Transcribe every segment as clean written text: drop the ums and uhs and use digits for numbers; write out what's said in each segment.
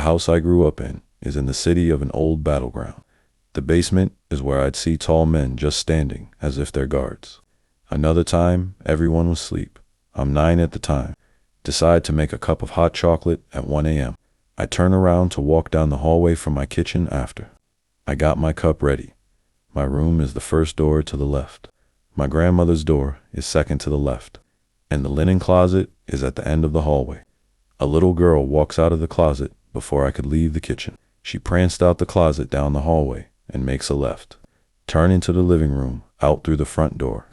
house I grew up in is in the city of an old battleground. The basement is where I'd see tall men just standing as if they're guards. Another time, everyone was asleep. I'm 9 at the time. Decide to make a cup of hot chocolate at 1 a.m. I turn around to walk down the hallway from my kitchen after. I got my cup ready. My room is the first door to the left. My grandmother's door is second to the left. And the linen closet is at the end of the hallway. A little girl walks out of the closet before I could leave the kitchen. She pranced out the closet down the hallway and makes a left. Turn into the living room, out through the front door.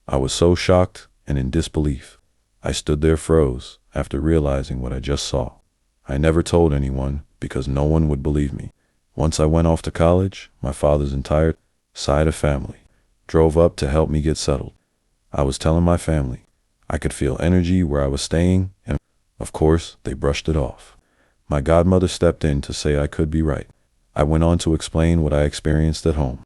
I was so shocked and in disbelief. I stood there froze after realizing what I just saw. I never told anyone because no one would believe me. Once I went off to college, my father's entire side of family drove up to help me get settled. I was telling my family I could feel energy where I was staying, and of course, they brushed it off. My godmother stepped in to say I could be right. I went on to explain what I experienced at home,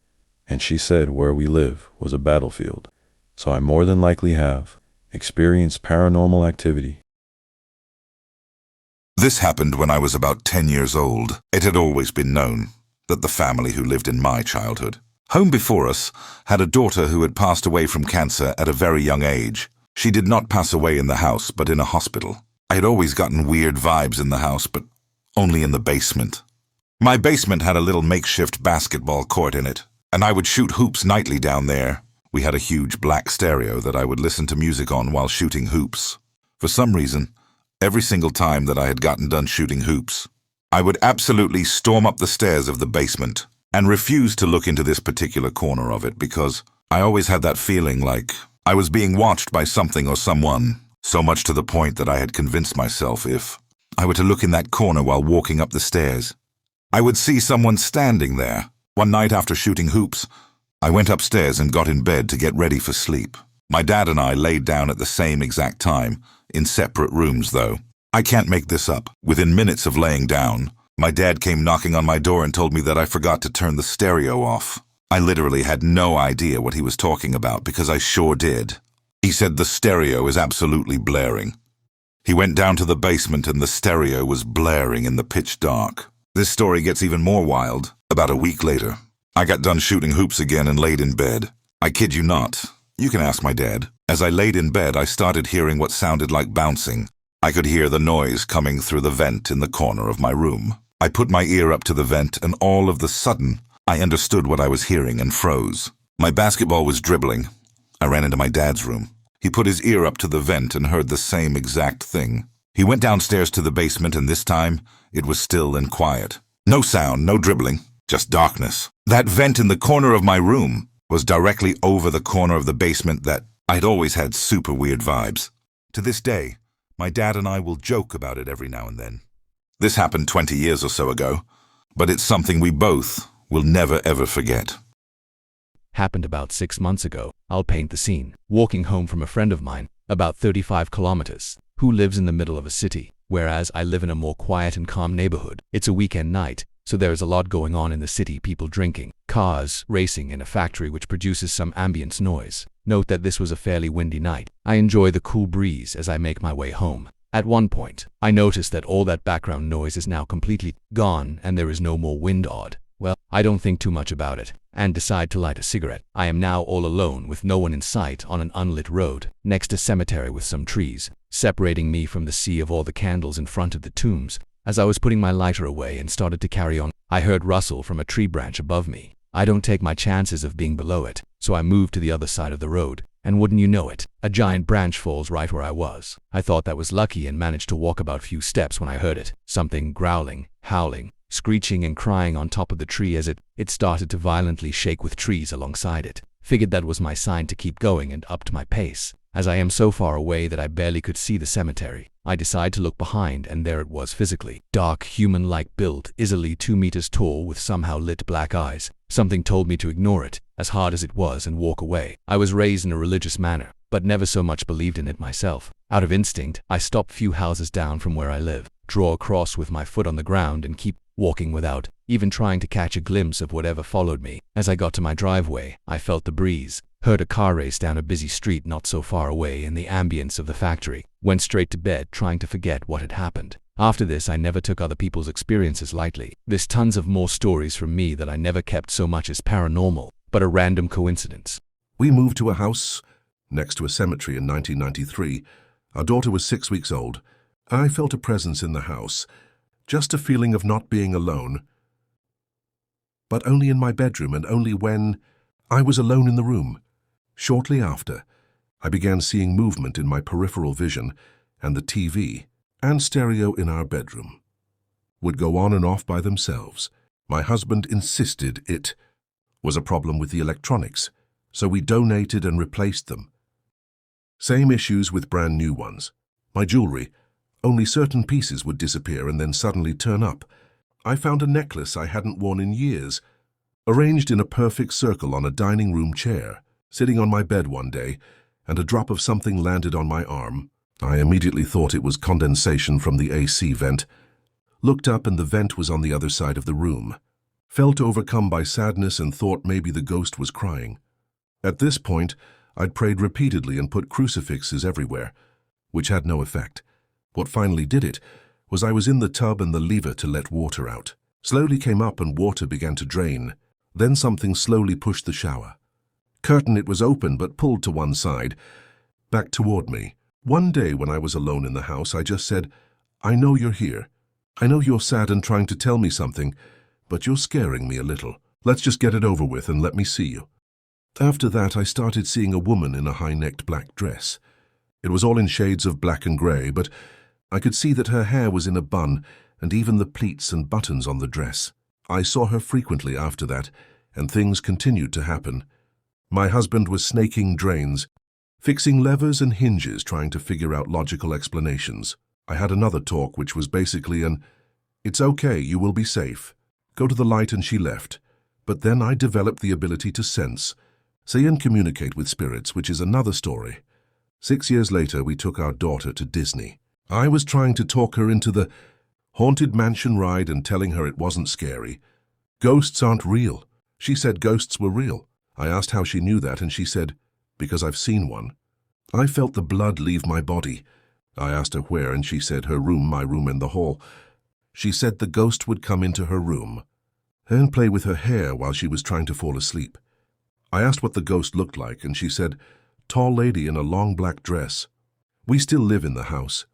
and she said where we live was a battlefield, so I more than likely have experienced paranormal activity. This happened when I was about 10 years old. It had always been known that the family who lived in my childhood, home before us, had a daughter who had passed away from cancer at a very young age. She did not pass away in the house, but in a hospital. I had always gotten weird vibes in the house, but only in the basement. My basement had a little makeshift basketball court in it, and I would shoot hoops nightly down there. We had a huge black stereo that I would listen to music on while shooting hoops. For some reason, every single time that I had gotten done shooting hoops, I would absolutely storm up the stairs of the basement and refuse to look into this particular corner of it because I always had that feeling like I was being watched by something or someone, so much to the point that I had convinced myself if I were to look in that corner while walking up the stairs, I would see someone standing there. One night after shooting hoops, I went upstairs and got in bed to get ready for sleep. My dad and I laid down at the same exact time, in separate rooms though. I can't make this up. Within minutes of laying down, my dad came knocking on my door and told me that I forgot to turn the stereo off. I literally had no idea what he was talking about because I sure did. He said the stereo is absolutely blaring. He went down to the basement and the stereo was blaring in the pitch dark. This story gets even more wild. About a week later, I got done shooting hoops again and laid in bed. I kid you not. You can ask my dad. As I laid in bed, I started hearing what sounded like bouncing. I could hear the noise coming through the vent in the corner of my room. I put my ear up to the vent and all of the sudden, I understood what I was hearing and froze. My basketball was dribbling. I ran into my dad's room. He put his ear up to the vent and heard the same exact thing. He went downstairs to the basement and this time, it was still and quiet. No sound, no dribbling, just darkness. That vent in the corner of my room was directly over the corner of the basement that I'd always had super weird vibes. To this day, my dad and I will joke about it every now and then. This happened 20 years or so ago, but it's something we both will never ever forget. Happened about 6 months ago. I'll paint the scene. Walking home from a friend of mine, about 35 kilometers, who lives in the middle of a city, whereas I live in a more quiet and calm neighborhood. It's a weekend night, so there is a lot going on in the city, people drinking, cars racing, in a factory which produces some ambience noise. Note that this was a fairly windy night. I enjoy the cool breeze as I make my way home. At one point, I notice that all that background noise is now completely gone and there is no more wind. Odd. Well, I don't think too much about it and decide to light a cigarette. I am now all alone with no one in sight on an unlit road, next to a cemetery with some trees, separating me from the sea of all the candles in front of the tombs. As I was putting my lighter away and started to carry on, I heard rustle from a tree branch above me. I don't take my chances of being below it, so I moved to the other side of the road, and wouldn't you know it, a giant branch falls right where I was. I thought that was lucky and managed to walk about a few steps when I heard it. Something growling, howling, screeching and crying on top of the tree as it started to violently shake with trees alongside it. Figured that was my sign to keep going and upped my pace. As I am so far away that I barely could see the cemetery, I decide to look behind and there it was physically. Dark, human-like build, easily 2 meters tall with somehow lit black eyes. Something told me to ignore it, as hard as it was, and walk away. I was raised in a religious manner, but never so much believed in it myself. Out of instinct, I stop few houses down from where I live, draw a cross with my foot on the ground and keep walking without even trying to catch a glimpse of whatever followed me. As I got to my driveway, I felt the breeze, heard a car race down a busy street not so far away in the ambience of the factory, went straight to bed trying to forget what had happened. After this, I never took other people's experiences lightly. There's tons of more stories from me that I never kept so much as paranormal, but a random coincidence. We moved to a house next to a cemetery in 1993. Our daughter was 6 weeks old. I felt a presence in the house, just a feeling of not being alone, but only in my bedroom and only when I was alone in the room. Shortly after, I began seeing movement in my peripheral vision, and the TV and stereo in our bedroom would go on and off by themselves. My husband insisted it was a problem with the electronics, so we donated and replaced them. Same issues with brand new ones. My jewelry, only certain pieces would disappear and then suddenly turn up. I found a necklace I hadn't worn in years, arranged in a perfect circle on a dining room chair, sitting on my bed one day, and a drop of something landed on my arm. I immediately thought it was condensation from the AC vent. Looked up and the vent was on the other side of the room. Felt overcome by sadness and thought maybe the ghost was crying. At this point, I'd prayed repeatedly and put crucifixes everywhere, which had no effect. What finally did it was I was in the tub and the lever to let water out. Slowly came up and water began to drain. Then something slowly pushed the shower. Curtain, it was open but pulled to one side, back toward me. One day when I was alone in the house, I just said, "I know you're here. I know you're sad and trying to tell me something, but you're scaring me a little. Let's just get it over with and let me see you." After that, I started seeing a woman in a high-necked black dress. It was all in shades of black and grey, but I could see that her hair was in a bun and even the pleats and buttons on the dress. I saw her frequently after that, and things continued to happen. My husband was snaking drains, fixing levers and hinges, trying to figure out logical explanations. I had another talk which was basically an, "It's okay, you will be safe. Go to the light," and she left. But then I developed the ability to sense, see and communicate with spirits, which is another story. 6 years later, we took our daughter to Disney. I was trying to talk her into the Haunted Mansion ride and telling her it wasn't scary. Ghosts aren't real. She said ghosts were real. I asked how she knew that, and she said, "Because I've seen one." I felt the blood leave my body. I asked her where, and she said her room, my room, and the hall. She said the ghost would come into her room and play with her hair while she was trying to fall asleep. I asked what the ghost looked like, and she said, "Tall lady in a long black dress." We still live in the house.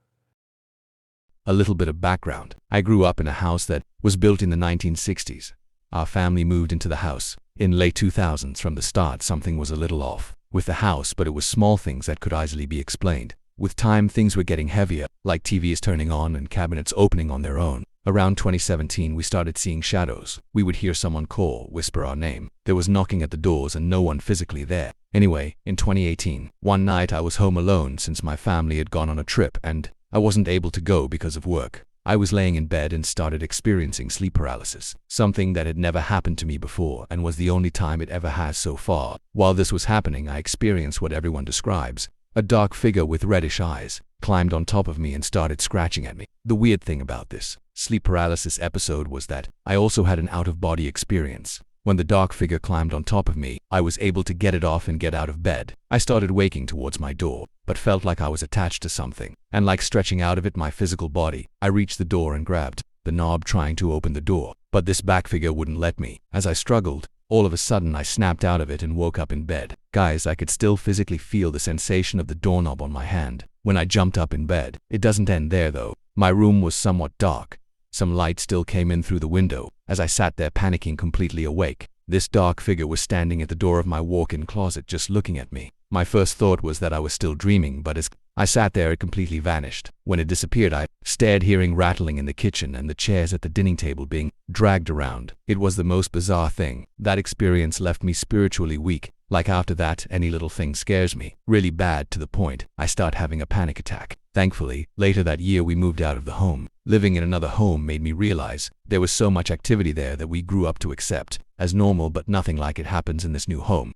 A little bit of background. I grew up in a house that was built in the 1960s. Our family moved into the house in late 2000s. From the start, something was a little off with the house, but it was small things that could easily be explained. With time, things were getting heavier, like TVs turning on and cabinets opening on their own. Around 2017, we started seeing shadows. We would hear someone call, whisper our name. There was knocking at the doors and no one physically there. Anyway, in 2018, one night I was home alone since my family had gone on a trip and I wasn't able to go because of work. I was laying in bed and started experiencing sleep paralysis, something that had never happened to me before and was the only time it ever has so far. While this was happening, I experienced what everyone describes. A dark figure with reddish eyes climbed on top of me and started scratching at me. The weird thing about this sleep paralysis episode was that I also had an out-of-body experience. When the dark figure climbed on top of me, I was able to get it off and get out of bed. I started waking towards my door, but felt like I was attached to something, and like stretching out of it my physical body. I reached the door and grabbed the knob trying to open the door, but this back figure wouldn't let me. As I struggled, all of a sudden I snapped out of it and woke up in bed. Guys, I could still physically feel the sensation of the doorknob on my hand when I jumped up in bed. It doesn't end there though. My room was somewhat dark. Some light still came in through the window. As I sat there panicking, completely awake, this dark figure was standing at the door of my walk-in closet just looking at me. My first thought was that I was still dreaming, but as I sat there, it completely vanished. When it disappeared, I stared, hearing rattling in the kitchen and the chairs at the dining table being dragged around. It was the most bizarre thing. That experience left me spiritually weak. Like after that, any little thing scares me really bad, to the point I start having a panic attack. Thankfully, later that year we moved out of the home. Living in another home made me realize there was so much activity there that we grew up to accept as normal, but nothing like it happens in this new home.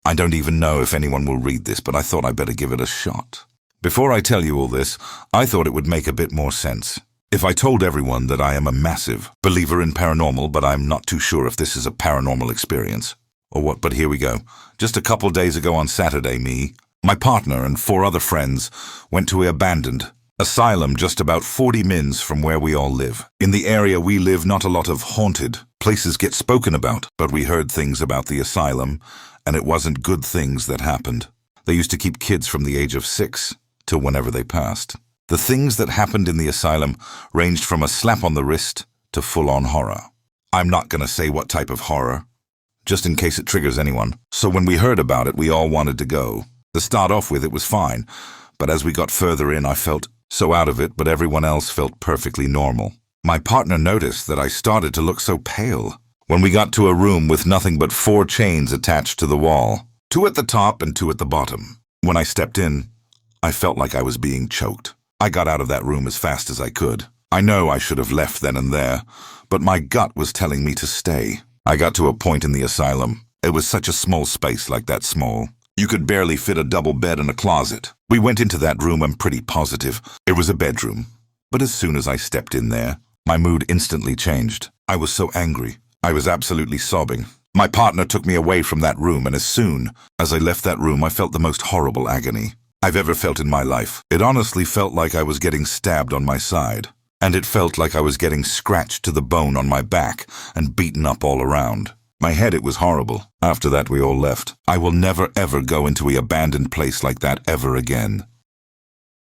I don't even know if anyone will read this, but I thought I'd better give it a shot. Before I tell you all this, I thought it would make a bit more sense if I told everyone that I am a massive believer in paranormal, but I'm not too sure if this is a paranormal experience or what. But here we go. Just a couple days ago on Saturday, me, my partner, and 4 other friends went to an abandoned Asylum just about 40 mins from where we all live. In the area we live, not a lot of haunted places get spoken about, but we heard things about the asylum, and it wasn't good things that happened. They used to keep kids from the age of 6 till whenever they passed. The things that happened in the asylum ranged from a slap on the wrist to full-on horror. I'm not gonna say what type of horror, just in case it triggers anyone. So when we heard about it, we all wanted to go. To start off with, it was fine, but as we got further in, I felt so out of it, but everyone else felt perfectly normal. My partner noticed that I started to look so pale when we got to a room with nothing but 4 chains attached to the wall, 2 at the top and 2 at the bottom. When I stepped in, I felt like I was being choked. I got out of that room as fast as I could. I know I should have left then and there, but my gut was telling me to stay. I got to a point in the asylum. It was such a small space, like that small. You could barely fit a double bed and a closet. We went into that room, I'm pretty positive it was a bedroom. But as soon as I stepped in there, my mood instantly changed. I was so angry. I was absolutely sobbing. My partner took me away from that room, and as soon as I left that room, I felt the most horrible agony I've ever felt in my life. It honestly felt like I was getting stabbed on my side, and it felt like I was getting scratched to the bone on my back and beaten up all around. My head, it was horrible. After that, we all left. I will never ever go into an abandoned place like that ever again.